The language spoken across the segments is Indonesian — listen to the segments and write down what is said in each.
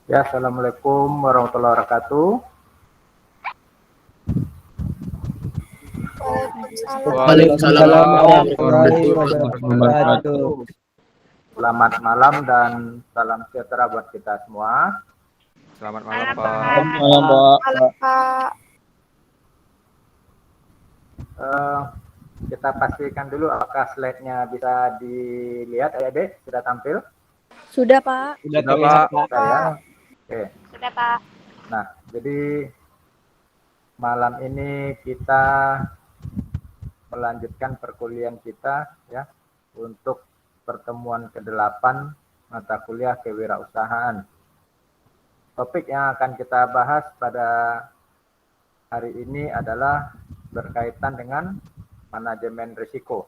Ya, assalamualaikum warahmatullahi wabarakatuh. Waalaikumsalam. Waalaikumsalam warahmatullahi warahmatullahi wabarakatuh. Selamat malam dan salam sejahtera buat kita semua. Selamat malam, Selamat Pak. malam, Pak. Malam, Pak. Eh, kita pastikan dulu apakah slide-nya bisa dilihat, adik-adik sudah tampil? Sudah, Pak. Sudah Sudah, terlihat, Pak. Sudah ya. Oke. Sudah, Pak. Nah, jadi malam ini kita melanjutkan perkuliahan kita ya untuk pertemuan ke-8 mata kuliah kewirausahaan. Topik yang akan kita bahas pada hari ini adalah berkaitan dengan manajemen risiko.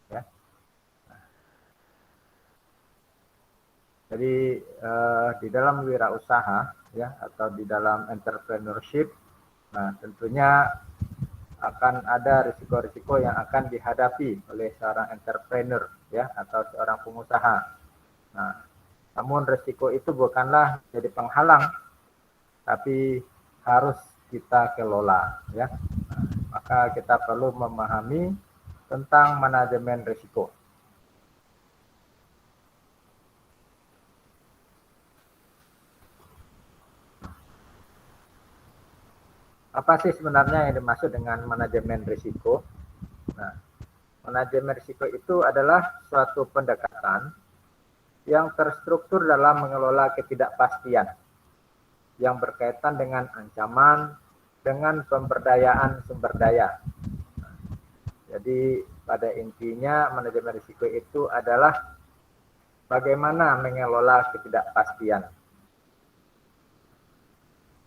Ya. Jadi di dalam wirausaha ya atau di dalam entrepreneurship, nah tentunya akan ada risiko-risiko yang akan dihadapi oleh seorang entrepreneur ya atau seorang pengusaha. Nah, namun risiko itu bukanlah jadi penghalang, tapi harus kita kelola ya. Nah, maka kita perlu memahami tentang manajemen risiko. Apa sih sebenarnya yang dimaksud dengan manajemen risiko? Nah, manajemen risiko itu adalah suatu pendekatan yang terstruktur dalam mengelola ketidakpastian yang berkaitan dengan ancaman dengan pemberdayaan sumber daya. Jadi pada intinya manajemen risiko itu adalah bagaimana mengelola ketidakpastian.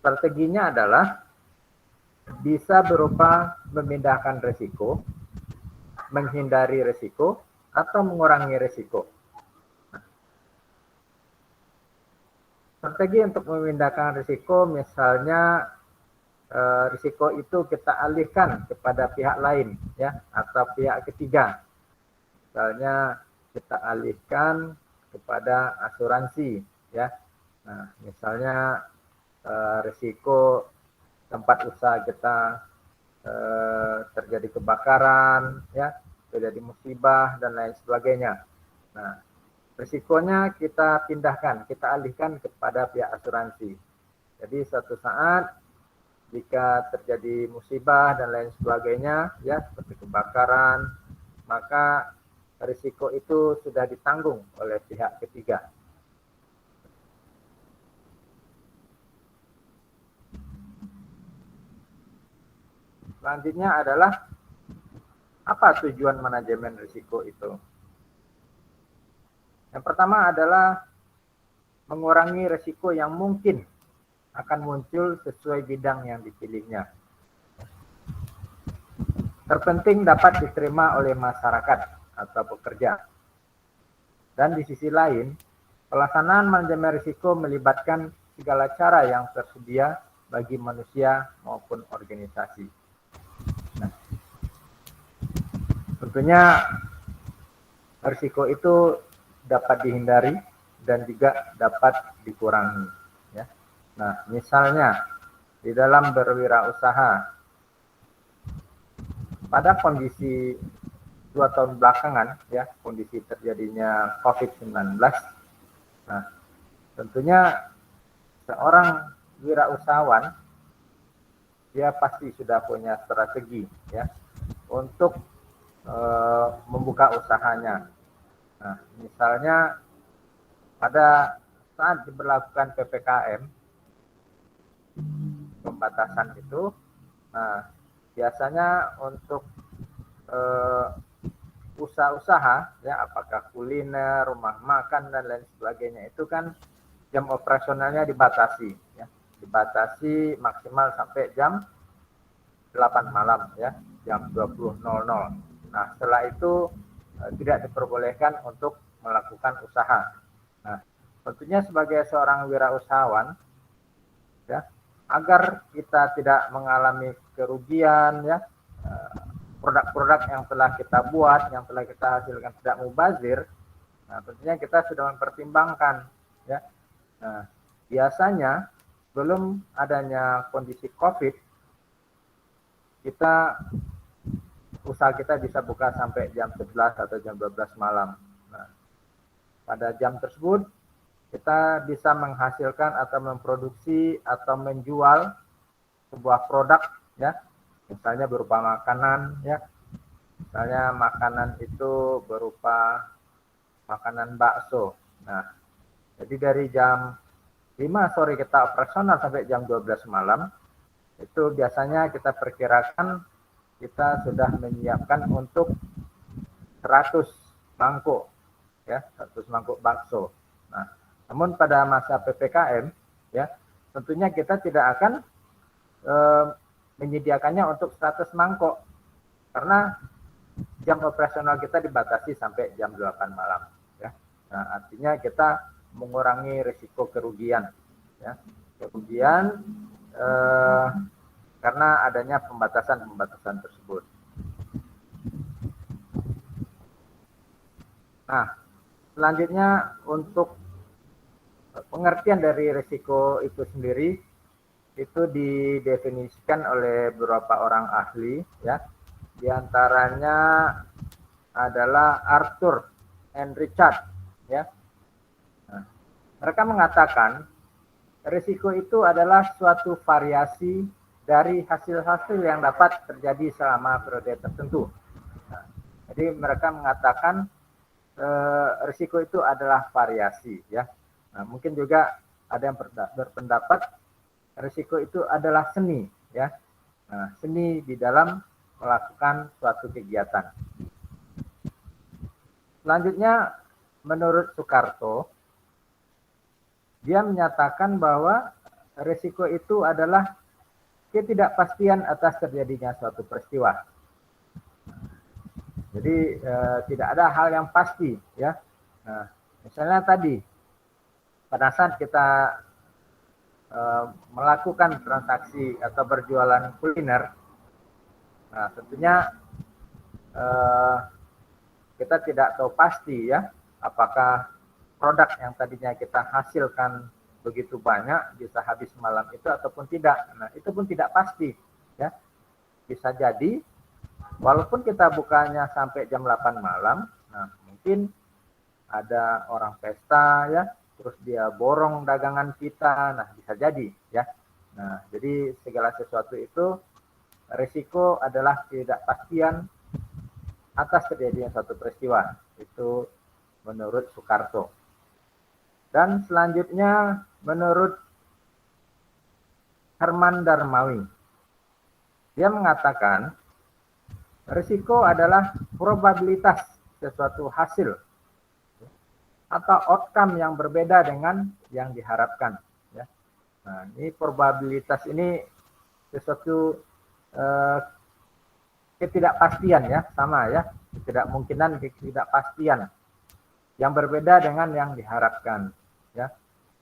Strateginya adalah bisa berupa memindahkan risiko, menghindari risiko, atau mengurangi risiko. Strategi untuk memindahkan risiko misalnya risiko itu kita alihkan kepada pihak lain ya atau pihak ketiga. Misalnya kita alihkan kepada asuransi ya. Nah, misalnya risiko tempat usaha kita terjadi kebakaran ya, terjadi musibah dan lain sebagainya. Nah, risikonya kita pindahkan, kita alihkan kepada pihak asuransi. Jadi suatu saat jika terjadi musibah dan lain sebagainya ya seperti kebakaran, maka risiko itu sudah ditanggung oleh pihak ketiga. Selanjutnya adalah apa tujuan manajemen risiko itu? Yang pertama adalah mengurangi risiko yang mungkin akan muncul sesuai bidang yang dipilihnya. Terpenting dapat diterima oleh masyarakat atau pekerja. Dan di sisi lain, pelaksanaan manajemen risiko melibatkan segala cara yang tersedia bagi manusia maupun organisasi. Nah, tentunya risiko itu dapat dihindari dan juga dapat dikurangi. Ya. Nah, misalnya di dalam berwirausaha, pada kondisi 2 tahun belakangan, ya kondisi terjadinya COVID-19, nah tentunya seorang wirausahawan dia pasti sudah punya strategi ya untuk membuka usahanya. Nah, misalnya pada saat diberlakukan PPKM, pembatasan itu, nah biasanya untuk usaha-usaha ya apakah kuliner, rumah makan dan lain sebagainya itu kan jam operasionalnya dibatasi ya, dibatasi maksimal sampai jam 8 malam ya, jam 20.00. Nah, setelah itu tidak diperbolehkan untuk melakukan usaha. Nah, tentunya sebagai seorang wirausahawan ya, agar kita tidak mengalami kerugian ya, produk-produk yang telah kita buat, yang telah kita hasilkan tidak mubazir, nah tentunya kita sudah mempertimbangkan ya. Nah, biasanya belum adanya kondisi COVID, usaha kita bisa buka sampai jam 11 atau jam 12 malam. Nah, pada jam tersebut kita bisa menghasilkan atau memproduksi atau menjual sebuah produk, ya, misalnya berupa makanan, ya, misalnya makanan itu berupa makanan bakso. Nah, jadi dari jam 5 sore kita operasional sampai jam 12 malam, itu biasanya kita perkirakan kita sudah menyiapkan untuk 100 mangkuk, ya, 100 mangkuk bakso. Nah, namun pada masa PPKM, ya, tentunya kita tidak akan menyediakannya untuk 100 mangkok karena jam operasional kita dibatasi sampai jam 8 malam, ya. Nah, artinya kita mengurangi risiko kerugian, ya, kerugian karena adanya pembatasan tersebut. Nah, selanjutnya untuk pengertian dari risiko itu sendiri itu didefinisikan oleh beberapa orang ahli, ya. Di antaranya adalah Arthur and Richard, ya. Nah, mereka mengatakan risiko itu adalah suatu variasi dari hasil-hasil yang dapat terjadi selama periode tertentu. Nah, jadi mereka mengatakan risiko itu adalah variasi, ya. Nah, mungkin juga ada yang berpendapat risiko itu adalah seni, ya. Nah, seni di dalam melakukan suatu kegiatan. Selanjutnya, menurut Soekarto, dia menyatakan bahwa risiko itu adalah ketidakpastian atas terjadinya suatu peristiwa. Jadi tidak ada hal yang pasti, ya. Nah, misalnya tadi pada saat kita melakukan transaksi atau berjualan kuliner, nah tentunya kita tidak tahu pasti, ya, apakah produk yang tadinya kita hasilkan begitu banyak bisa habis malam itu ataupun tidak. Nah, itu pun tidak pasti, ya. Bisa jadi walaupun kita bukanya sampai jam 8 malam, nah mungkin ada orang pesta, ya, terus dia borong dagangan kita, nah bisa jadi, ya. Nah, jadi segala sesuatu itu risiko adalah ketidakpastian atas terjadinya suatu peristiwa. Itu menurut Soekarto. Dan selanjutnya menurut Herman Darmawi, dia mengatakan risiko adalah probabilitas sesuatu hasil atau outcome yang berbeda dengan yang diharapkan, ya. Nah, ini probabilitas ini sesuatu ketidakpastian, ya, sama, ya, ketidakmungkinan, ketidakpastian yang berbeda dengan yang diharapkan, ya.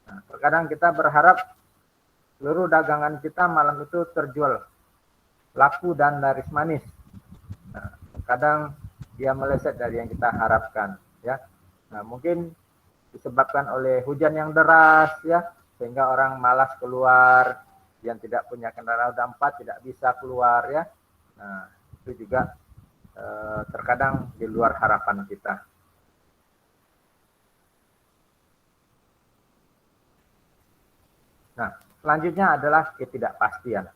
Nah, terkadang kita berharap seluruh dagangan kita malam itu terjual laku dan laris manis. Nah, terkadang dia meleset dari yang kita harapkan, ya. Nah, mungkin disebabkan oleh hujan yang deras, ya, sehingga orang malas keluar, yang tidak punya kendaraan roda 4 tidak bisa keluar, ya. Nah, itu juga terkadang di luar harapan kita. Nah, selanjutnya adalah ketidakpastian.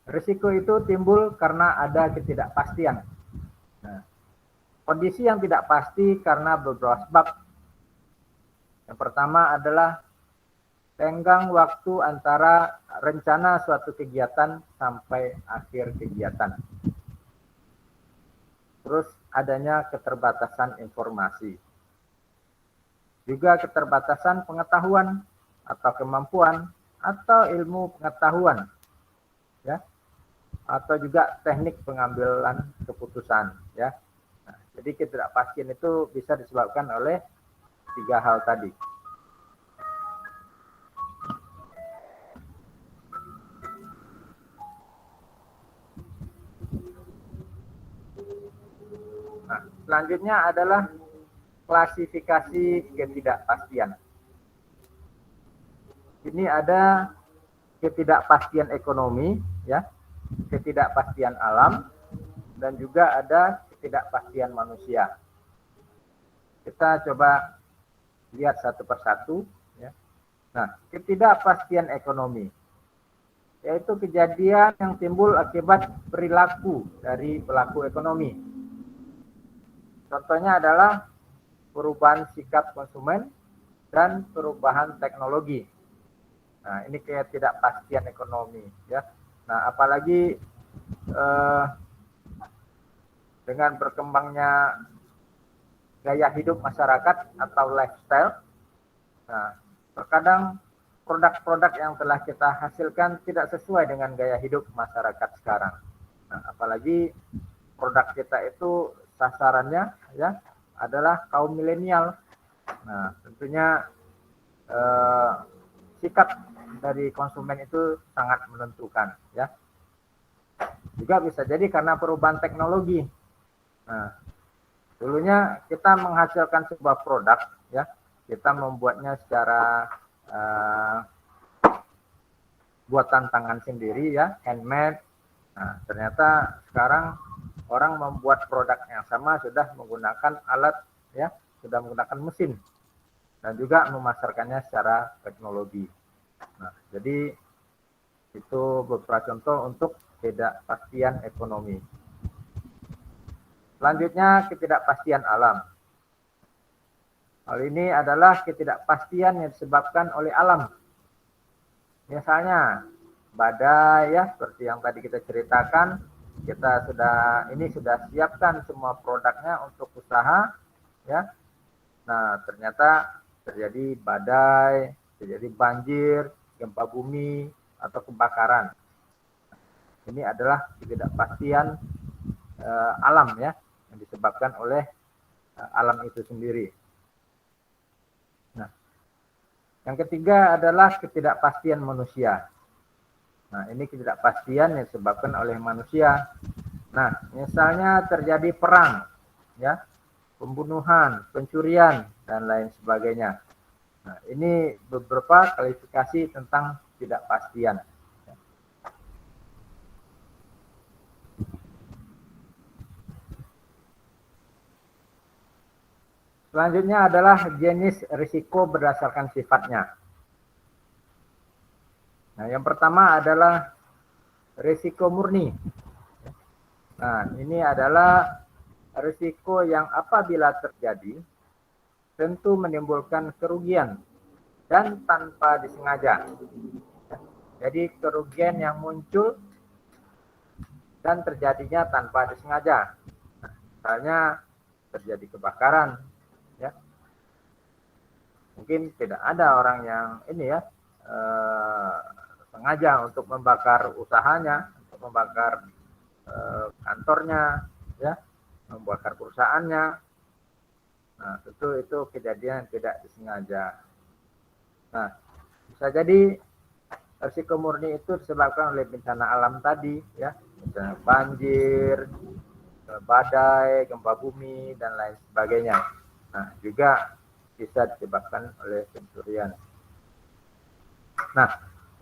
Risiko itu timbul karena ada ketidakpastian. Nah, kondisi yang tidak pasti karena beberapa sebab. Yang pertama adalah tenggang waktu antara rencana suatu kegiatan sampai akhir kegiatan. Terus adanya keterbatasan informasi. Juga keterbatasan pengetahuan atau kemampuan atau ilmu pengetahuan, ya. Atau juga teknik pengambilan keputusan, ya. Nah, jadi ketidakpastian itu bisa disebabkan oleh 3 hal tadi. Nah, selanjutnya adalah klasifikasi ketidakpastian. Ini ada ketidakpastian ekonomi, ya, ketidakpastian alam, dan juga ada ketidakpastian manusia. Kita coba lihat satu persatu, ya. Nah, ketidakpastian ekonomi yaitu kejadian yang timbul akibat perilaku dari pelaku ekonomi. Contohnya adalah perubahan sikap konsumen dan perubahan teknologi. Nah, ini ketidakpastian ekonomi, ya. Nah, apalagi dengan berkembangnya gaya hidup masyarakat atau lifestyle. Nah, terkadang produk-produk yang telah kita hasilkan tidak sesuai dengan gaya hidup masyarakat sekarang. Nah, apalagi produk kita itu sasarannya, ya, adalah kaum milenial. Nah, tentunya sikap dari konsumen itu sangat menentukan, ya. Juga bisa jadi karena perubahan teknologi. Nah, dulunya kita menghasilkan sebuah produk, ya, kita membuatnya secara buatan tangan sendiri, ya, handmade. Nah, ternyata sekarang orang membuat produk yang sama sudah menggunakan alat, ya, sudah menggunakan mesin dan juga memasarkannya secara teknologi. Nah, jadi itu beberapa contoh untuk ketidakpastian ekonomi. Selanjutnya, ketidakpastian alam. Hal ini adalah ketidakpastian yang disebabkan oleh alam. Misalnya badai, ya, seperti yang tadi kita ceritakan, kita sudah siapkan semua produknya untuk usaha, ya. Nah, ternyata terjadi badai, terjadi banjir, gempa bumi, atau kebakaran. Ini adalah ketidakpastian alam, ya, yang disebabkan oleh alam itu sendiri. Nah, yang ketiga adalah ketidakpastian manusia. Nah, ini ketidakpastian yang disebabkan oleh manusia. Nah, misalnya terjadi perang, ya, pembunuhan, pencurian, dan lain sebagainya. Nah, ini beberapa kualifikasi tentang ketidakpastian. Selanjutnya adalah jenis risiko berdasarkan sifatnya. Nah, yang pertama adalah risiko murni. Nah, ini adalah risiko yang apabila terjadi tentu menimbulkan kerugian dan tanpa disengaja. Jadi kerugian yang muncul dan terjadinya tanpa disengaja. Nah, misalnya terjadi kebakaran, ya, mungkin tidak ada orang yang ini, ya, sengaja untuk membakar usahanya, untuk membakar kantornya, ya, membakar perusahaannya. Nah, tentu itu kejadian tidak disengaja. Nah, bisa jadi risiko murni itu disebabkan oleh bencana alam tadi, ya, misalnya banjir, badai, gempa bumi, dan lain sebagainya. Nah, juga bisa disebabkan oleh pencurian. Nah,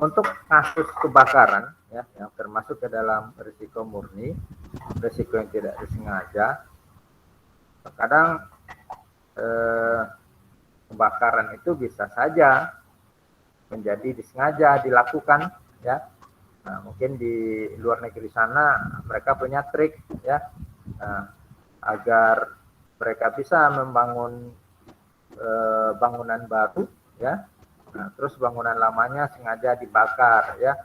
untuk kasus kebakaran, ya, yang termasuk ke dalam risiko murni, risiko yang tidak disengaja, terkadang kebakaran itu bisa saja menjadi disengaja dilakukan, ya. Nah, mungkin di luar negeri sana mereka punya trik, ya, agar mereka bisa membangun bangunan baru, ya. Nah, terus bangunan lamanya sengaja dibakar, ya,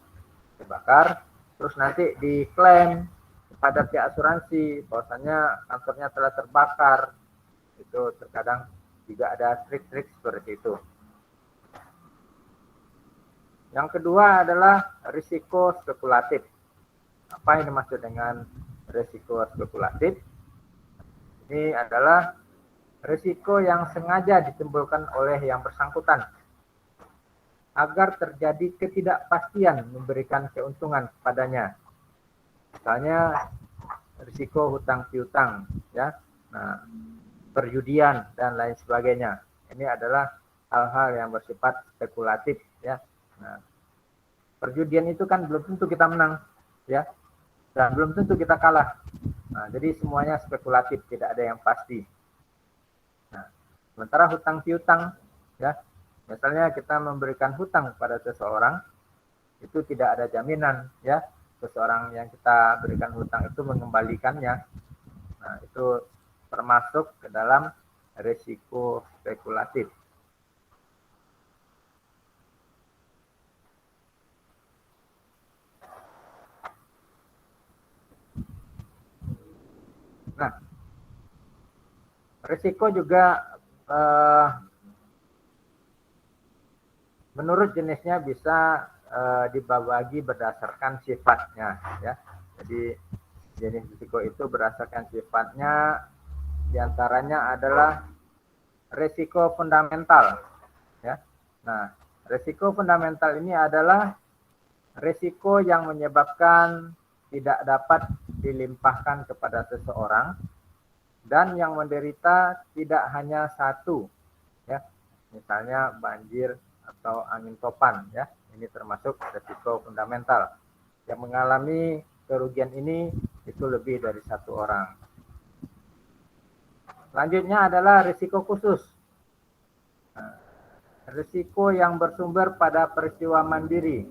dibakar, terus nanti diklaim kepada pihak asuransi bahwasanya kantornya telah terbakar. Itu terkadang juga ada trik-trik seperti itu. Yang kedua adalah risiko spekulatif. Apa yang dimaksud dengan risiko spekulatif? Ini adalah risiko yang sengaja ditimbulkan oleh yang bersangkutan agar terjadi ketidakpastian memberikan keuntungan kepadanya. Misalnya risiko hutang piutang, ya. Nah, perjudian dan lain sebagainya. Ini adalah hal-hal yang bersifat spekulatif ya. Nah, perjudian itu kan belum tentu kita menang ya, dan belum tentu kita kalah. Nah, jadi semuanya spekulatif, tidak ada yang pasti. Nah, sementara hutang piutang ya, misalnya kita memberikan hutang pada seseorang, itu tidak ada jaminan ya, seseorang yang kita berikan hutang itu mengembalikannya. Nah, itu termasuk ke dalam risiko spekulatif. Nah, risiko juga menurut jenisnya bisa dibagi berdasarkan sifatnya ya. Jadi jenis risiko itu berdasarkan sifatnya, diantaranya adalah risiko fundamental ya. Nah, risiko fundamental ini adalah risiko yang menyebabkan tidak dapat dilimpahkan kepada seseorang dan yang menderita tidak hanya satu ya, misalnya banjir atau angin topan ya, ini termasuk risiko fundamental. Yang mengalami kerugian ini itu lebih dari satu orang. Selanjutnya adalah risiko khusus. Nah, risiko yang bersumber pada peristiwa mandiri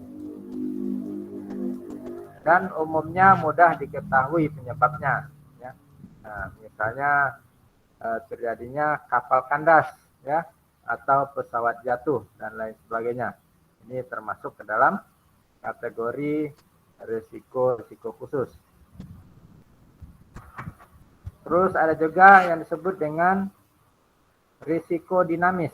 dan umumnya mudah diketahui penyebabnya ya. Nah, misalnya terjadinya kapal kandas ya, atau pesawat jatuh dan lain sebagainya. Ini termasuk ke dalam kategori risiko khusus. Terus ada juga yang disebut dengan risiko dinamis,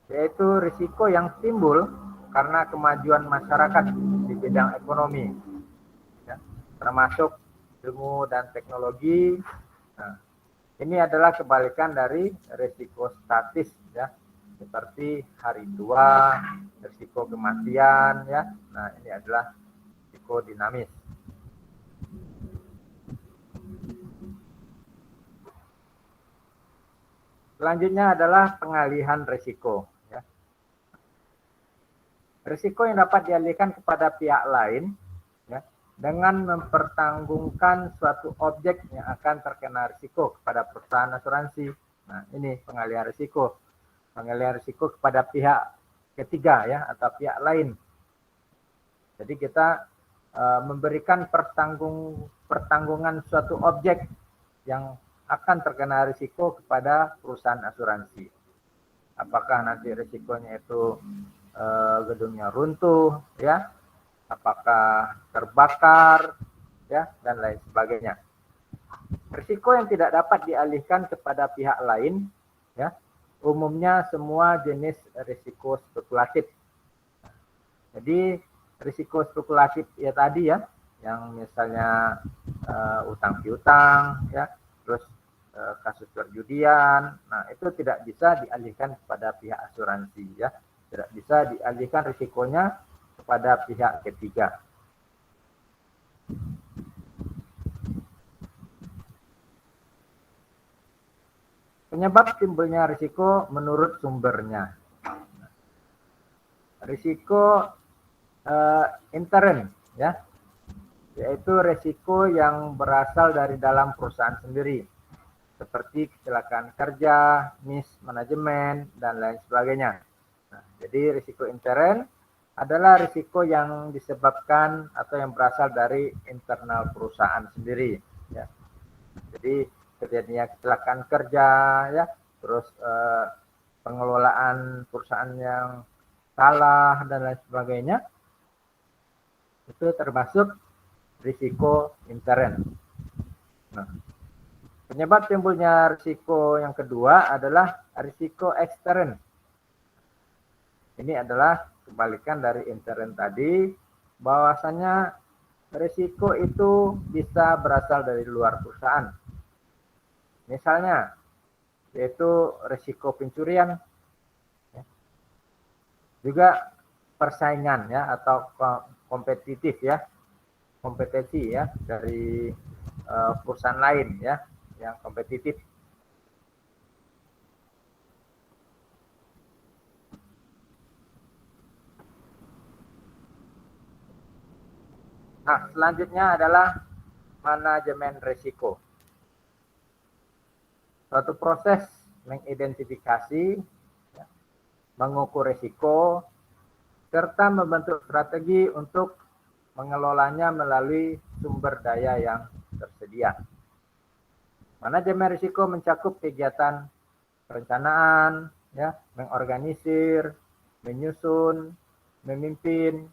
yaitu risiko yang timbul karena kemajuan masyarakat di bidang ekonomi ya, termasuk ilmu dan teknologi. Nah, ini adalah kebalikan dari risiko statis ya, seperti hari tua, risiko kematian ya. Nah, ini adalah risiko dinamis. Selanjutnya adalah pengalihan risiko ya. Risiko yang dapat dialihkan kepada pihak lain ya, dengan mempertanggungan suatu objek yang akan terkena risiko kepada perusahaan asuransi. Nah, ini pengalihan risiko. Pengalihan risiko kepada pihak ketiga ya, atau pihak lain. Jadi kita memberikan pertanggungan suatu objek yang akan terkena risiko kepada perusahaan asuransi. Apakah nanti risikonya itu gedungnya runtuh ya, apakah terbakar ya, dan lain sebagainya. Risiko yang tidak dapat dialihkan kepada pihak lain ya, umumnya semua jenis risiko spekulatif. Jadi risiko spekulatif ya tadi ya, yang misalnya utang piutang ya, terus kasus perjudian. Nah, itu tidak bisa dialihkan kepada pihak asuransi ya, tidak bisa dialihkan risikonya kepada pihak ketiga. Penyebab timbulnya risiko menurut sumbernya. Risiko intern ya, yaitu risiko yang berasal dari dalam perusahaan sendiri, seperti kecelakaan kerja, mismanajemen, dan lain sebagainya. Nah, jadi risiko intern adalah risiko yang disebabkan atau yang berasal dari internal perusahaan sendiri. Ya. Jadi terjadinya kecelakaan kerja, ya, terus pengelolaan perusahaan yang salah dan lain sebagainya, itu termasuk risiko intern. Nah, penyebab timbulnya risiko yang kedua adalah risiko ekstern. Ini adalah kebalikan dari intern tadi, bahwasannya risiko itu bisa berasal dari luar perusahaan. Misalnya, yaitu risiko pencurian, ya. Juga persaingan ya, atau kompetitif ya, kompetensi ya dari perusahaan lain ya. yang kompetitif. Nah, selanjutnya adalah manajemen risiko. Suatu proses mengidentifikasi, mengukur risiko, serta membentuk strategi untuk mengelolanya melalui sumber daya yang tersedia. Manajemen risiko mencakup kegiatan perencanaan, mengorganisir, menyusun, memimpin,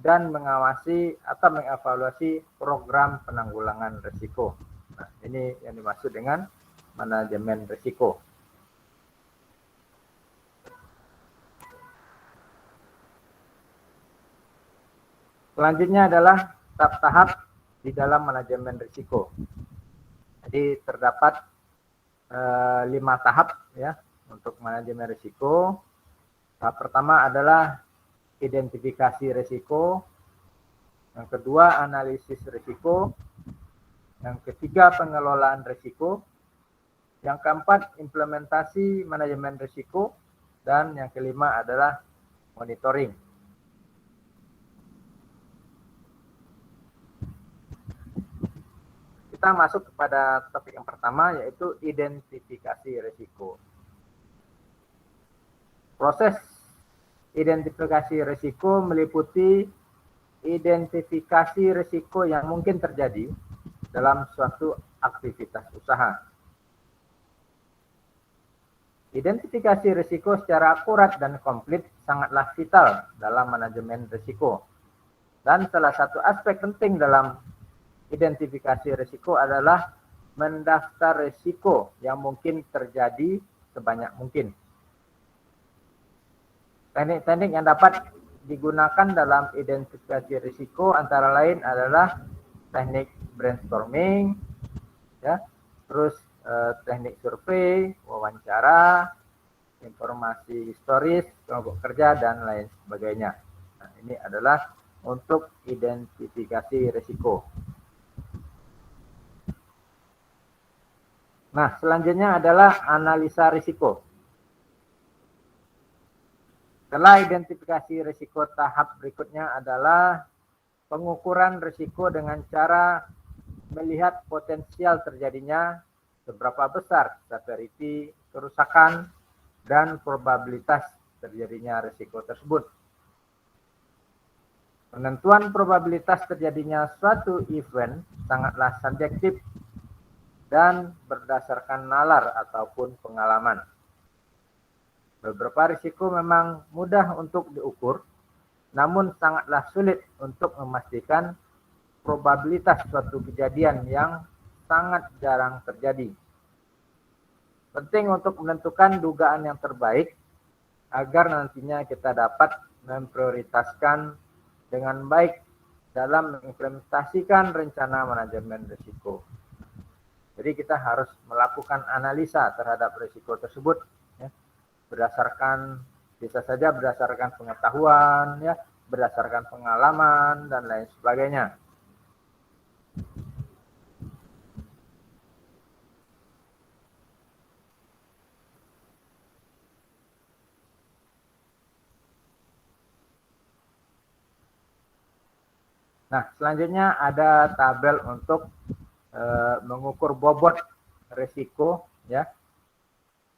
dan mengawasi atau mengevaluasi program penanggulangan risiko. Nah, ini yang dimaksud dengan manajemen risiko. Selanjutnya adalah tahap-tahap di dalam manajemen risiko. Jadi terdapat 5 tahap ya untuk manajemen risiko. Tahap pertama adalah identifikasi risiko, yang kedua analisis risiko, yang ketiga pengelolaan risiko, yang keempat implementasi manajemen risiko, dan yang kelima adalah monitoring. Kita masuk kepada topik yang pertama, yaitu identifikasi risiko. Proses identifikasi risiko meliputi identifikasi risiko yang mungkin terjadi dalam suatu aktivitas usaha. Identifikasi risiko secara akurat dan komplit sangatlah vital dalam manajemen risiko. Dan salah satu aspek penting dalam identifikasi risiko adalah mendaftar risiko yang mungkin terjadi sebanyak mungkin. Teknik-teknik yang dapat digunakan dalam identifikasi risiko antara lain adalah teknik brainstorming, terus teknik survei, wawancara, informasi historis, kelompok kerja, dan lain sebagainya. Nah, ini adalah untuk identifikasi risiko. Nah, selanjutnya adalah analisa risiko. Setelah identifikasi risiko, tahap berikutnya adalah pengukuran risiko dengan cara melihat potensial terjadinya seberapa besar severity kerusakan dan probabilitas terjadinya risiko tersebut. Penentuan probabilitas terjadinya suatu event sangatlah subjektif dan berdasarkan nalar ataupun pengalaman. Beberapa risiko memang mudah untuk diukur, namun sangatlah sulit untuk memastikan probabilitas suatu kejadian yang sangat jarang terjadi. Penting untuk menentukan dugaan yang terbaik agar nantinya kita dapat memprioritaskan dengan baik dalam mengimplementasikan rencana manajemen risiko. Jadi kita harus melakukan analisa terhadap risiko tersebut, bisa saja berdasarkan pengetahuan, berdasarkan pengalaman, dan lain sebagainya. Nah, selanjutnya ada tabel untuk mengukur bobot risiko,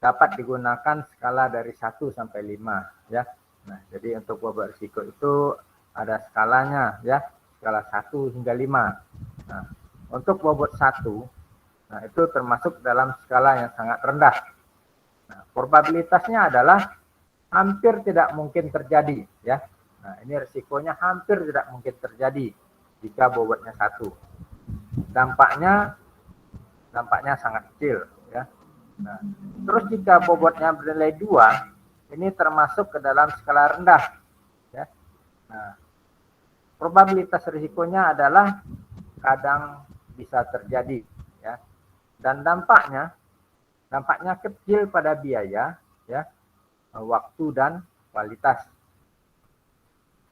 dapat digunakan skala dari 1 sampai 5, Nah, jadi untuk bobot risiko itu ada skalanya, skala 1 hingga 5. Nah, untuk bobot 1, nah itu termasuk dalam skala yang sangat rendah. Nah, probabilitasnya adalah hampir tidak mungkin terjadi, Nah, ini risikonya hampir tidak mungkin terjadi jika bobotnya 1. Dampaknya sangat kecil, Nah, terus jika bobotnya bernilai 2, ini termasuk ke dalam skala rendah, Nah, probabilitas risikonya adalah kadang bisa terjadi, Dan dampaknya kecil pada biaya, waktu dan kualitas.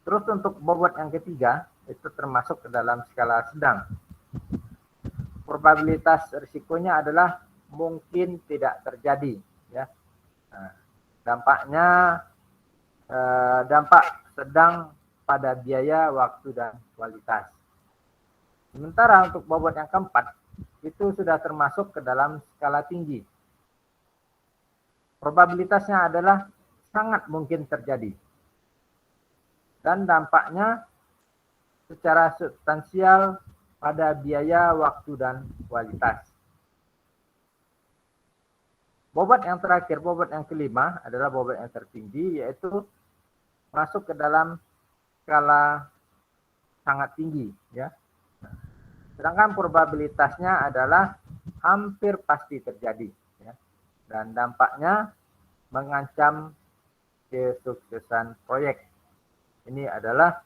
Terus untuk bobot yang ketiga itu termasuk ke dalam skala sedang. probabilitas risikonya adalah mungkin tidak terjadi, ya. Nah, dampaknya dampak sedang pada biaya, waktu, dan kualitas. Sementara untuk bobot yang keempat, itu sudah termasuk ke dalam skala tinggi. Probabilitasnya adalah sangat mungkin terjadi. Dan dampaknya secara substansial pada biaya, waktu, dan kualitas. Bobot yang terakhir, bobot yang kelima adalah bobot yang tertinggi, yaitu masuk ke dalam skala sangat tinggi, ya. Sedangkan probabilitasnya adalah hampir pasti terjadi, ya. Dan dampaknya mengancam kesuksesan proyek. Ini adalah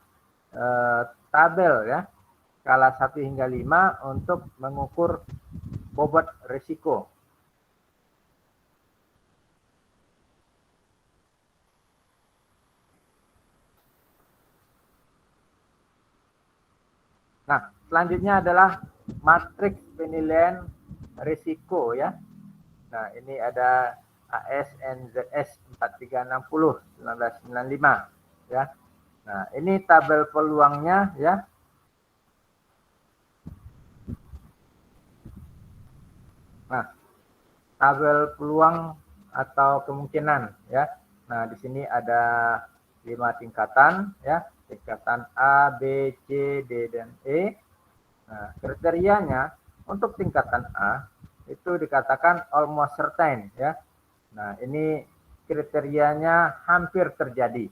tabel, ya, skala 1 hingga 5 untuk mengukur bobot risiko. Nah, selanjutnya adalah matriks penilaian risiko, ya. Nah, ini ada ASNZS 4360 1995, ya. Nah, ini tabel peluangnya, ya. Nah, tabel peluang atau kemungkinan, ya. Nah, di sini ada 5 tingkatan, ya. Tingkatan A, B, C, D, dan E. Nah, kriterianya untuk tingkatan A itu dikatakan almost certain, ya. Nah, ini kriterianya hampir terjadi.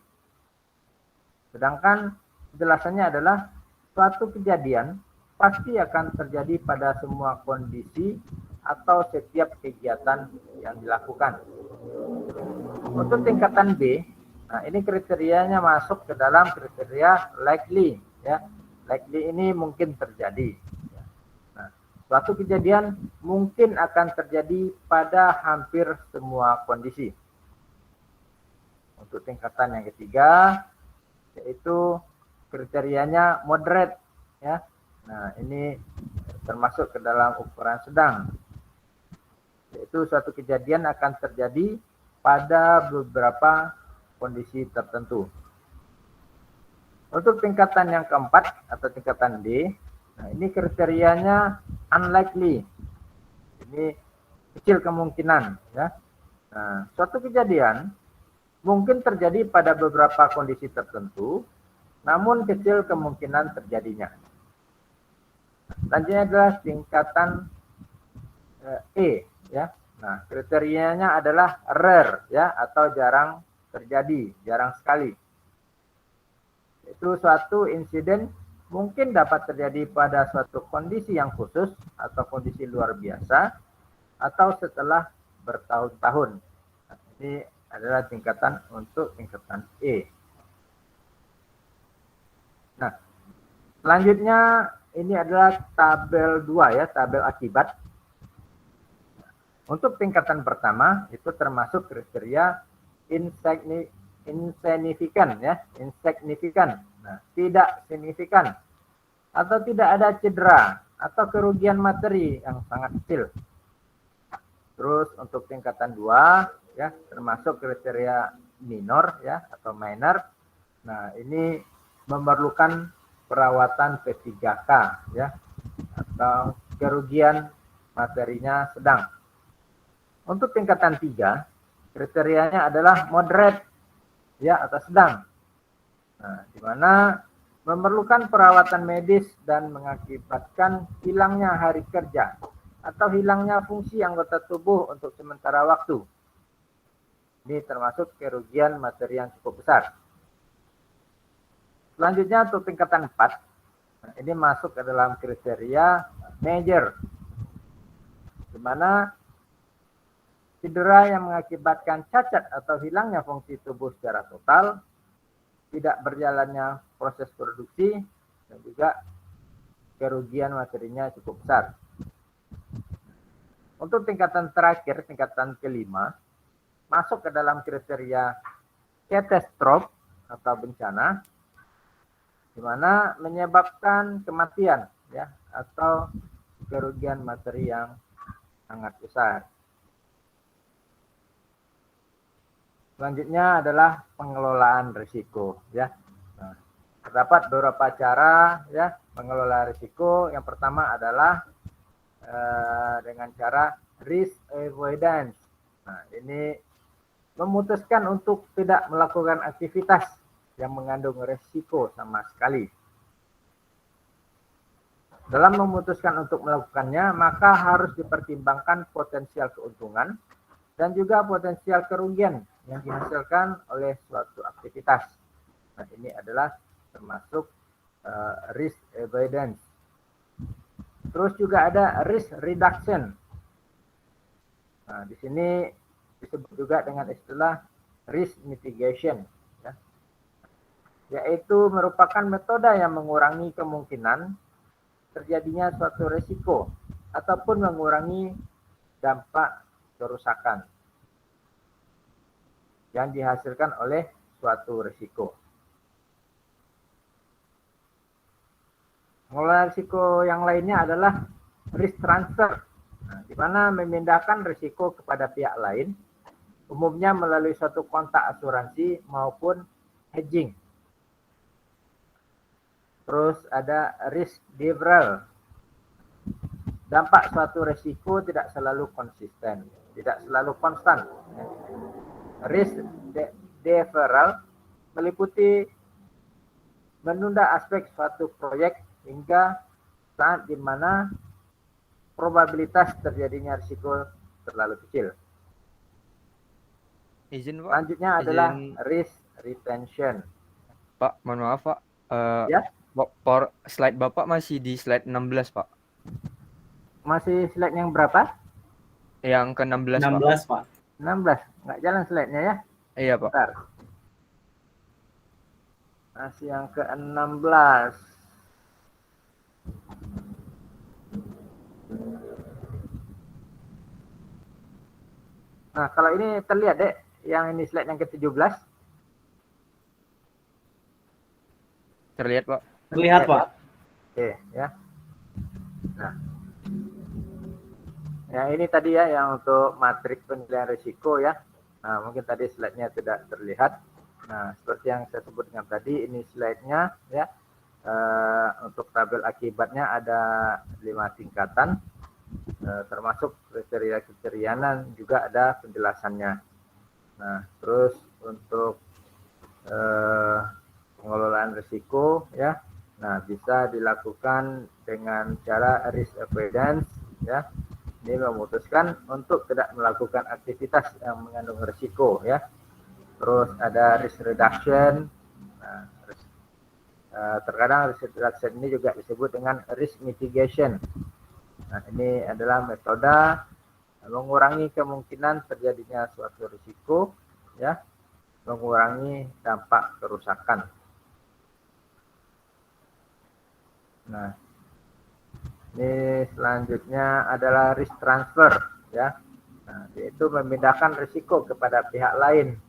Sedangkan penjelasannya adalah suatu kejadian pasti akan terjadi pada semua kondisi atau setiap kegiatan yang dilakukan. Untuk tingkatan B, nah ini kriterianya masuk ke dalam kriteria likely, ya. Likely ini mungkin terjadi. Nah, suatu kejadian mungkin akan terjadi pada hampir semua kondisi. Untuk tingkatan yang ketiga, yaitu kriterianya moderate, ya. Nah, ini termasuk ke dalam ukuran sedang. Yaitu suatu kejadian akan terjadi pada beberapa kondisi tertentu. Untuk tingkatan yang keempat atau tingkatan D, nah ini kriterianya unlikely. Ini kecil kemungkinan, ya. Nah, suatu kejadian mungkin terjadi pada beberapa kondisi tertentu, namun kecil kemungkinan terjadinya. Selanjutnya adalah tingkatan E, ya. Nah, kriterianya adalah rare, ya, atau jarang terjadi, jarang sekali. Itu suatu insiden mungkin dapat terjadi pada suatu kondisi yang khusus atau kondisi luar biasa atau setelah bertahun-tahun. Nah, ini adalah tingkatan untuk tingkatan E. Nah, selanjutnya ini adalah tabel 2, ya, tabel akibat. Untuk tingkatan pertama itu termasuk kriteria insignifikan, ya, insignifikan. Nah, tidak signifikan atau tidak ada cedera atau kerugian materi yang sangat kecil. Terus untuk tingkatan 2, ya, termasuk kriteria minor, ya, atau minor. Nah, ini memerlukan perawatan P3K, ya, atau kerugian materinya sedang. Untuk tingkatan 3, kriterianya adalah moderate, ya, atau sedang. Nah, di mana memerlukan perawatan medis dan mengakibatkan hilangnya hari kerja atau hilangnya fungsi anggota tubuh untuk sementara waktu. Ini termasuk kerugian materi yang cukup besar. Selanjutnya untuk tingkatan 4, nah, ini masuk ke dalam kriteria major, di mana cedera yang mengakibatkan cacat atau hilangnya fungsi tubuh secara total, tidak berjalannya proses produksi, dan juga kerugian materinya cukup besar. Untuk tingkatan terakhir, tingkatan kelima, masuk ke dalam kriteria katastrof atau bencana, di mana menyebabkan kematian, ya, atau kerugian materi yang sangat besar. Selanjutnya adalah pengelolaan risiko, ya. Nah, terdapat beberapa cara, ya, mengelola risiko. Yang pertama adalah dengan cara risk avoidance. Nah, ini memutuskan untuk tidak melakukan aktivitas yang mengandung risiko sama sekali. Dalam memutuskan untuk melakukannya, maka harus dipertimbangkan potensial keuntungan dan juga potensial kerugian yang dihasilkan oleh suatu aktivitas. Nah, ini adalah termasuk risk avoidance. Terus juga ada risk reduction. Nah, di sini disebut juga dengan istilah risk mitigation, ya, yaitu merupakan metode yang mengurangi kemungkinan terjadinya suatu risiko ataupun mengurangi dampak kerusakan yang dihasilkan oleh suatu risiko. Mengelola risiko yang lainnya adalah risk transfer, di mana memindahkan risiko kepada pihak lain, umumnya melalui suatu kontak asuransi maupun hedging. Terus ada risk deferral. Dampak suatu risiko tidak selalu konsisten, tidak selalu konstan. Risk deferral meliputi menunda aspek suatu proyek hingga saat di mana probabilitas terjadinya risiko terlalu kecil. Izin Pak. Selanjutnya adalah risk retention. Pak, mohon maaf Pak. Ya. Slide Bapak masih di slide 16 Pak. Masih slide yang berapa? Yang ke-16 Pak. 16 Pak. 16. Nggak jalan slide-nya ya? Iya Pak. Bentar. Masih yang ke-16. Nah, kalau ini terlihat deh, yang ini slide yang ke-17. Terlihat Pak. Terlihat Pak. Oke, ya. Nah, yang ini tadi ya, yang untuk matriks penilaian risiko ya. Nah, mungkin tadi slide-nya tidak terlihat. Nah, seperti yang saya sebutkan tadi, ini slide-nya ya. Untuk tabel akibatnya ada 5 tingkatan. Termasuk kriteria-kriteria dan juga ada penjelasannya. Nah, terus untuk pengelolaan risiko ya, nah bisa dilakukan dengan cara risk avoidance ya. Ini memutuskan untuk tidak melakukan aktivitas yang mengandung risiko ya. Terus ada risk reduction. Nah, terkadang risk reduction ini juga disebut dengan risk mitigation. Nah, ini adalah metode mengurangi kemungkinan terjadinya suatu risiko, ya, mengurangi dampak kerusakan. Nah, ini selanjutnya adalah risk transfer, ya, nah, yaitu memindahkan risiko kepada pihak lain.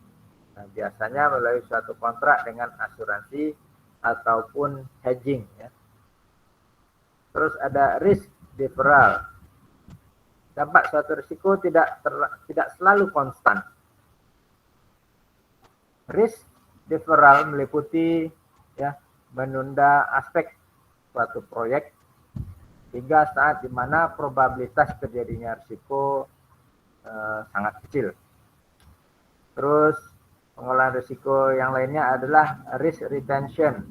Nah, biasanya melalui suatu kontrak dengan asuransi ataupun hedging, ya. Terus ada risk deferral. Dampak suatu risiko tidak selalu konstan. Risk deferral meliputi ya menunda aspek suatu proyek hingga saat di mana probabilitas terjadinya risiko sangat kecil. Terus pengelolaan risiko yang lainnya adalah risk retention.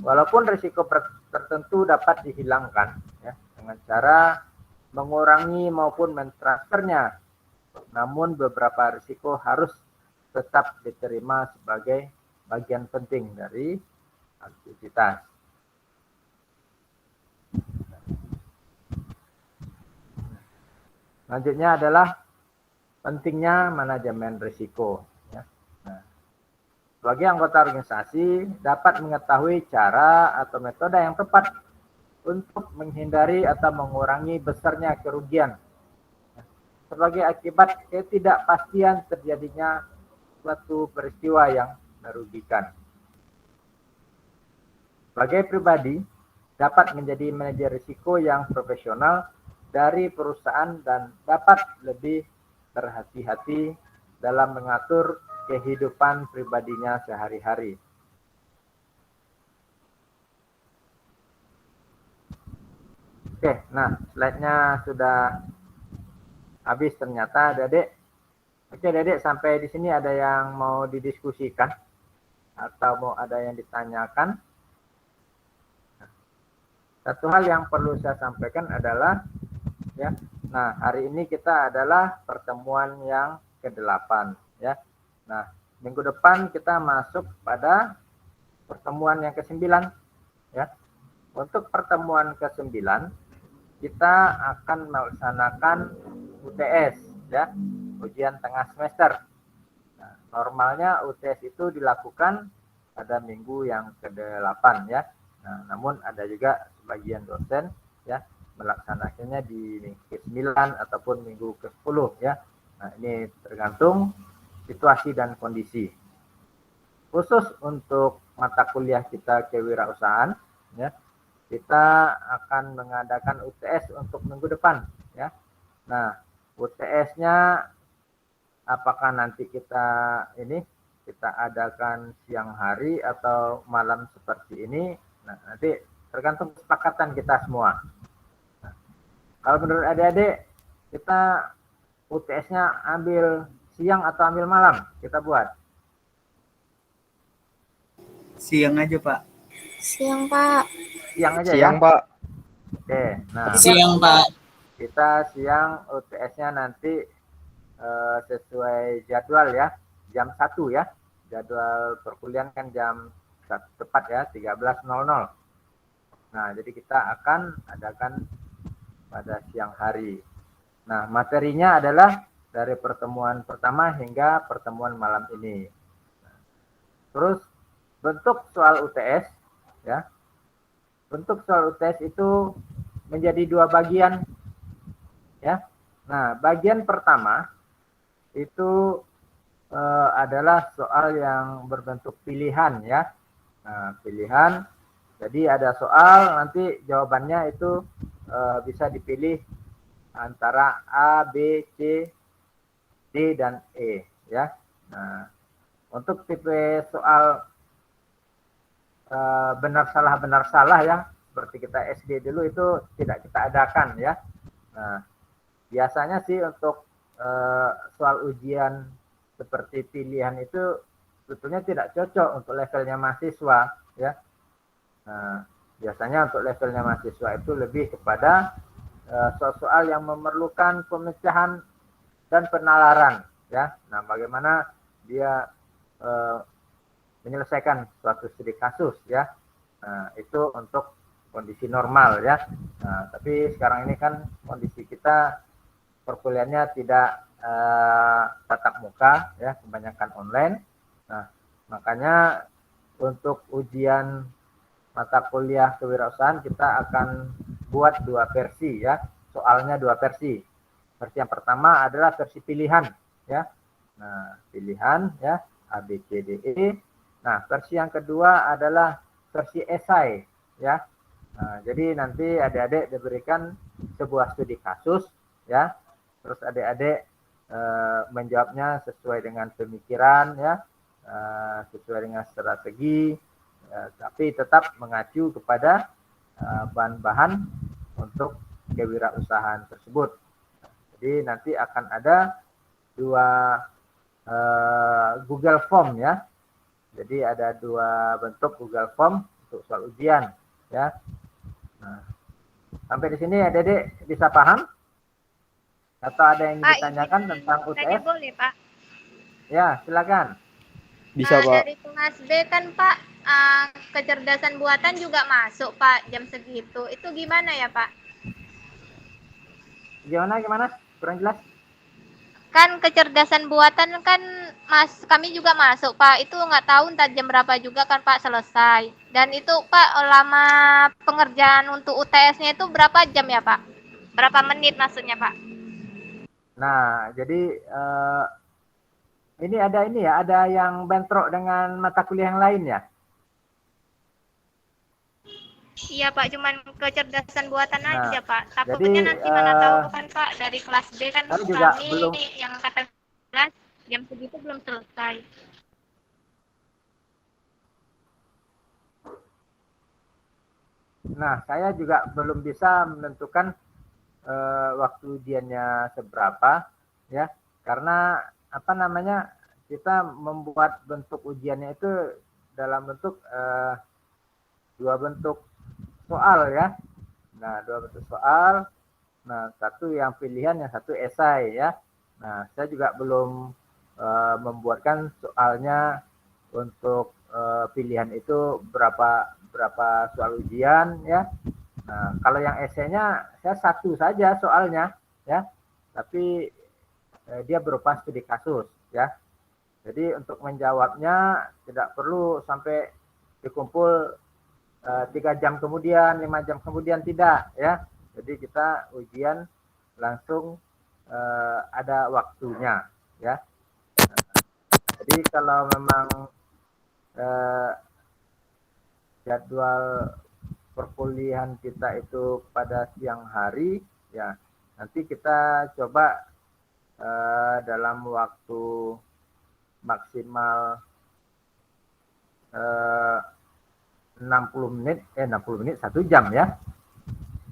Walaupun risiko tertentu dapat dihilangkan ya, dengan cara mengurangi maupun mentransfernya, namun beberapa risiko harus tetap diterima sebagai bagian penting dari aktivitas. Selanjutnya adalah pentingnya manajemen risiko. Sebagai anggota organisasi dapat mengetahui cara atau metode yang tepat untuk menghindari atau mengurangi besarnya kerugian sebagai akibat ketidakpastian terjadinya suatu peristiwa yang merugikan. Sebagai pribadi, dapat menjadi manajer risiko yang profesional dari perusahaan dan dapat lebih berhati-hati dalam mengatur kehidupan pribadinya sehari-hari. Oke, nah slide-nya sudah habis ternyata, Dedek. Oke, Dedek, sampai di sini ada yang mau didiskusikan atau mau ada yang ditanyakan? Satu hal yang perlu saya sampaikan adalah, ya, nah hari ini kita adalah pertemuan yang ke-8, ya. Nah, minggu depan kita masuk pada pertemuan yang ke-9, ya. Untuk pertemuan ke-9 kita akan melaksanakan UTS, ya, ujian tengah semester. Nah, normalnya UTS itu dilakukan pada minggu yang ke-8, ya. Nah, namun ada juga sebagian dosen, ya, melaksanakannya di minggu ke-9 ataupun minggu ke-10, ya. Nah, ini tergantung situasi dan kondisi. Khusus untuk mata kuliah kita kewirausahaan, ya, kita akan mengadakan UTS untuk minggu depan, ya. Nah, UTS-nya apakah nanti kita adakan siang hari atau malam seperti ini? Nah, nanti tergantung kesepakatan kita semua. Nah, kalau menurut adik-adik, kita UTS-nya ambil siang atau ambil malam? Kita buat Siang aja, Pak. Siang, Pak. siang aja, Siang, ya. Pak. Oke, nah Siang, Pak. kita siang UTS-nya nanti sesuai jadwal, ya, jam 1, ya. Jadwal perkuliahan kan jam 1 tepat, ya, 13.00. Nah, jadi kita akan adakan pada siang hari. Nah, materinya adalah dari pertemuan pertama hingga pertemuan malam ini. Terus bentuk soal UTS, ya. Bentuk soal UTS itu menjadi 2 bagian, ya. Nah, bagian pertama itu adalah soal yang berbentuk pilihan, ya. Nah, pilihan. Jadi ada soal, nanti jawabannya itu bisa dipilih antara A, B, C, D, dan E, ya. Nah, untuk tipe soal benar salah, ya, seperti kita SD dulu itu tidak kita adakan, ya. Nah, biasanya sih untuk soal ujian seperti pilihan itu sebetulnya tidak cocok untuk levelnya mahasiswa, ya. Nah, biasanya untuk levelnya mahasiswa itu lebih kepada soal-soal yang memerlukan pemecahan dan penalaran, ya. Nah, bagaimana dia menyelesaikan suatu studi kasus, ya. Nah, itu untuk kondisi normal, ya. Nah, tapi sekarang ini kan kondisi kita perkuliahannya tidak tatap muka, ya, kebanyakan online. Nah, makanya untuk ujian mata kuliah kewirausahaan kita akan buat 2 versi, ya. Soalnya 2 versi. Versi yang pertama adalah versi pilihan, ya. Nah, pilihan, ya, A, B, C, D, E. Nah, versi yang kedua adalah versi esai, ya. Nah, jadi nanti adik-adik diberikan sebuah studi kasus, ya. Terus adik-adik menjawabnya sesuai dengan pemikiran, ya, sesuai dengan strategi, tapi tetap mengacu kepada bahan-bahan untuk kewirausahaan tersebut. Jadi nanti akan ada 2 Google Form, ya. Jadi ada 2 bentuk Google Form untuk soal ujian, ya. Nah, sampai di sini adik-adik bisa paham? Atau ada yang Pak, ditanyakan izin tentang tadi UTS? boleh, Pak? Ya, silakan. Bisa, Pak. Dari kelas B kan, Pak, kecerdasan buatan juga masuk, Pak, jam segitu. Itu gimana ya, Pak? Gimana? Kurang jelas? Kan kecerdasan buatan kan kami juga masuk, Pak. Itu nggak tahu entar jam berapa juga kan, Pak, selesai. Dan itu, Pak, lama pengerjaan untuk UTS-nya itu berapa jam ya, Pak? Berapa menit maksudnya, Pak? Nah, jadi ini ada yang bentrok dengan mata kuliah yang lain, ya. Iya Pak, cuman kecerdasan buatan Nah, aja Pak. jadi Takutnya nanti mana tahu kan Pak, dari kelas B kan kami juga kami belum. yang angkatan 11 jam segitu belum selesai. Nah, saya juga belum bisa menentukan waktu ujiannya seberapa, ya, karena apa namanya, kita membuat bentuk ujiannya itu dalam bentuk dua bentuk soal, ya. Nah, dua bentuk soal. Nah, satu yang pilihan, yang satu esai, ya. Nah, saya juga belum membuatkan soalnya untuk pilihan itu berapa soal ujian, ya. Nah, kalau yang esainya saya satu saja soalnya, ya, tapi dia berupa studi kasus, ya. Jadi untuk menjawabnya tidak perlu sampai dikumpul 3 jam kemudian, 5 jam kemudian, tidak, ya. Jadi kita ujian langsung ada waktunya, ya. Jadi kalau memang jadwal perkuliahan kita itu pada siang hari, ya nanti kita coba dalam waktu maksimal 60 menit 1 jam, ya.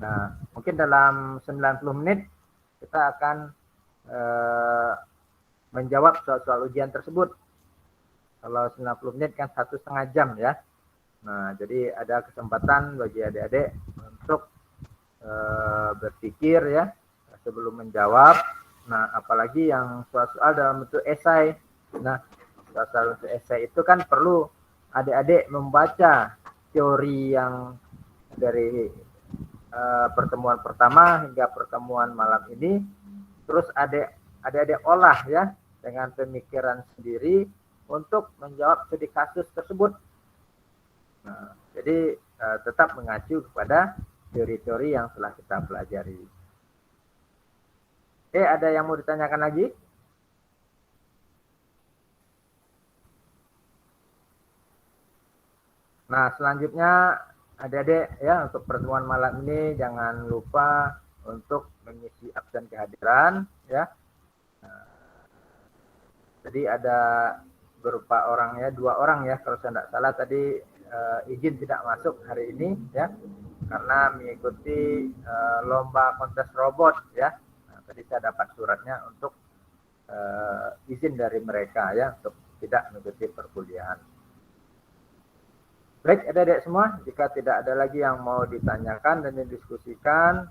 Nah, mungkin dalam 90 menit kita akan menjawab soal-soal ujian tersebut. Kalau 90 menit kan 1,5 jam, ya. Nah, jadi ada kesempatan bagi adik-adik untuk berpikir, ya, sebelum menjawab. Nah, apalagi yang soal-soal dalam bentuk esai. Nah, soal-soal bentuk esai itu kan perlu adik-adik membaca teori yang dari pertemuan pertama hingga pertemuan malam ini, terus adik-adik olah, ya, dengan pemikiran sendiri untuk menjawab studi kasus tersebut. Nah, jadi tetap mengacu kepada teori-teori yang telah kita pelajari. Oke, ada yang mau ditanyakan lagi? Nah, selanjutnya adik-adik, ya, untuk pertemuan malam ini jangan lupa untuk mengisi absen kehadiran, ya. Nah, jadi ada berupa orang, ya, 2 orang, ya, kalau saya tidak salah tadi izin tidak masuk hari ini, ya, karena mengikuti lomba kontes robot, ya. Nah, tadi saya dapat suratnya untuk izin dari mereka, ya, untuk tidak mengikuti perkuliahan. Baik, adik-adik semua, jika tidak ada lagi yang mau ditanyakan dan didiskusikan,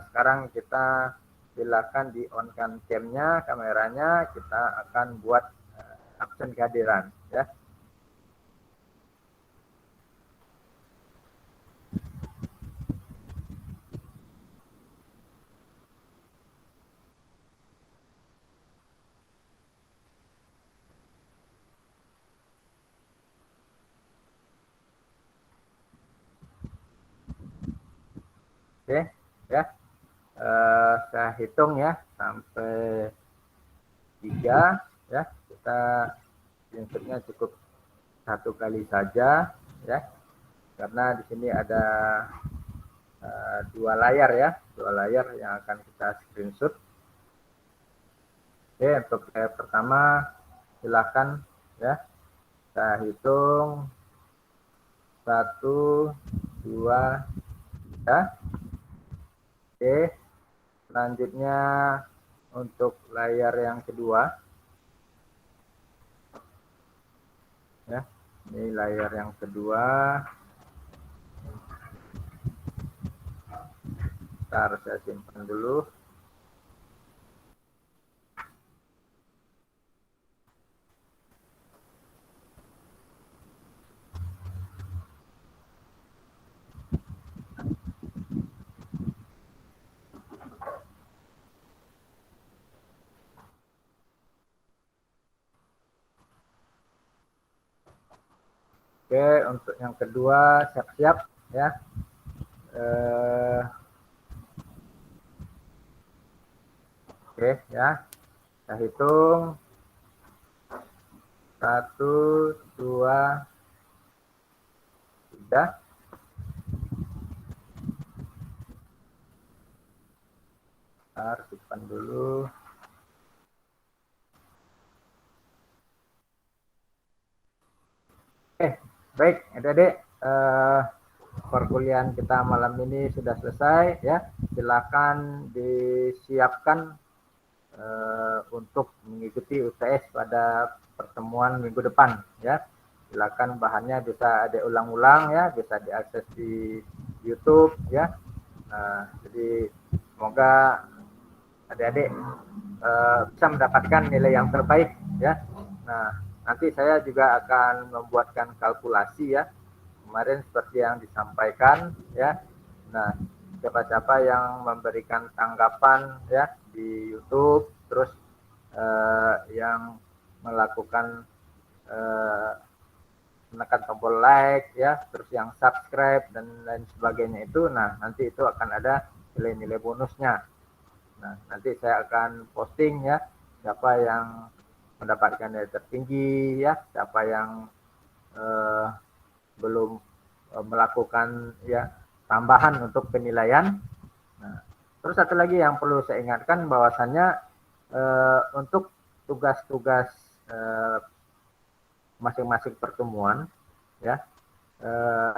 sekarang kita silakan di-on-kan cam-nya, kameranya, kita akan buat absen kehadiran, ya. Oke, ya. Saya hitung, ya, sampai 3, ya. Kita inputnya cukup 1 kali saja, ya, karena di sini ada 2 layar, ya, 2 layar yang akan kita screenshot. Oke, untuk layar pertama silakan, ya, saya hitung 1, 2, 3. Oke, selanjutnya untuk layar yang kedua, ya, ini layar yang kedua. Ntar saya simpan dulu. Oke, untuk yang kedua siap-siap, ya. Oke, ya. Saya hitung 1, 2, 3. Bentar, simpan dulu. Baik, adik-adik, perkuliahan kita malam ini sudah selesai ya. Silakan disiapkan untuk mengikuti UTS pada pertemuan minggu depan ya. Silakan bahannya bisa adik ulang-ulang ya, bisa diakses di YouTube ya. Jadi semoga adik-adik bisa mendapatkan nilai yang terbaik ya. Nah, nanti saya juga akan membuatkan kalkulasi ya. Kemarin seperti yang disampaikan ya. Nah, siapa-siapa yang memberikan tanggapan ya di YouTube, terus yang melakukan menekan tombol like ya, terus yang subscribe dan lain sebagainya itu, nah nanti itu akan ada nilai-nilai bonusnya. Nah, nanti saya akan posting ya, siapa yang mendapatkan nilai tertinggi ya, siapa yang belum melakukan ya tambahan untuk penilaian. Nah, terus satu lagi yang perlu saya ingatkan bahwasannya untuk tugas-tugas masing-masing pertemuan ya,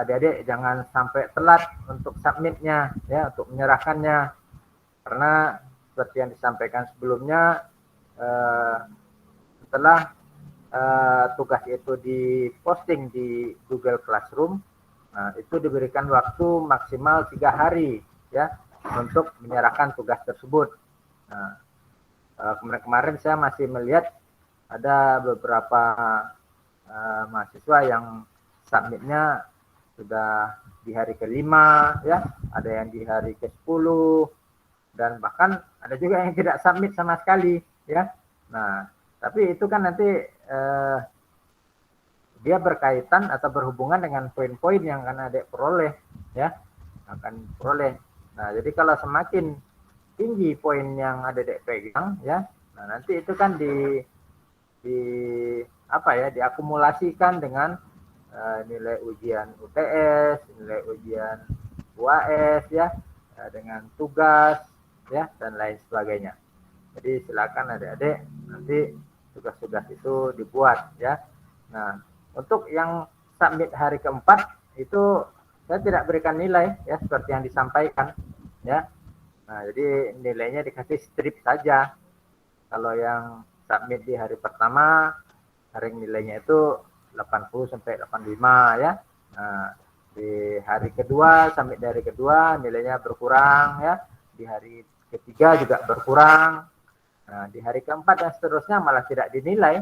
adik-adik jangan sampai telat untuk submitnya ya, untuk menyerahkannya, karena seperti yang disampaikan sebelumnya, setelah tugas itu diposting di Google Classroom, nah itu diberikan waktu maksimal 3 hari ya untuk menyerahkan tugas tersebut. Nah, kemarin saya masih melihat ada beberapa mahasiswa yang submitnya sudah di hari ke-5 ya, ada yang di hari ke-10, dan bahkan ada juga yang tidak submit sama sekali ya. Nah, tapi itu kan nanti dia berkaitan atau berhubungan dengan poin-poin yang akan adik peroleh ya, akan peroleh. Nah, jadi kalau semakin tinggi poin yang adik pegang ya, nah nanti itu kan diakumulasikan dengan nilai ujian UTS, nilai ujian UAS ya, dengan tugas ya dan lain sebagainya. Jadi silakan adik-adik nanti tugas-tugas itu dibuat ya. Nah, untuk yang submit hari keempat itu saya tidak berikan nilai ya seperti yang disampaikan ya. Nah, jadi nilainya dikasih strip saja. Kalau yang submit di hari pertama, hari nilainya itu 80 sampai 85 ya. Nah, di hari kedua, submit dari kedua nilainya berkurang ya. Di hari ketiga juga berkurang. Nah, di hari keempat dan seterusnya malah tidak dinilai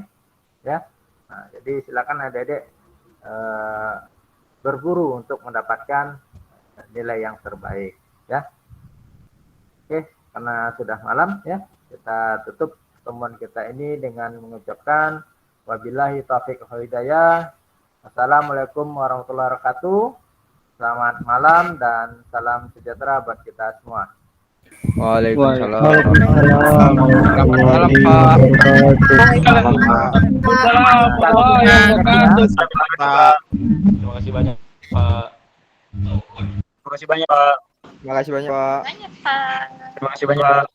ya. Nah, jadi silakan adik-adik berburu untuk mendapatkan nilai yang terbaik ya. Oke, karena sudah malam ya, kita tutup pertemuan kita ini dengan mengucapkan wabillahi taufiq wal hidayah. Assalamualaikum warahmatullahi wabarakatuh. Selamat malam dan salam sejahtera buat kita semua. Waalaikumsalam. Waalaikumsalam warahmatullahi wabarakatuh. Terima kasih banyak, Pak. Terima kasih banyak, Pak. Terima kasih banyak, Pak. Banyak, Pak. Terima kasih banyak, Pak.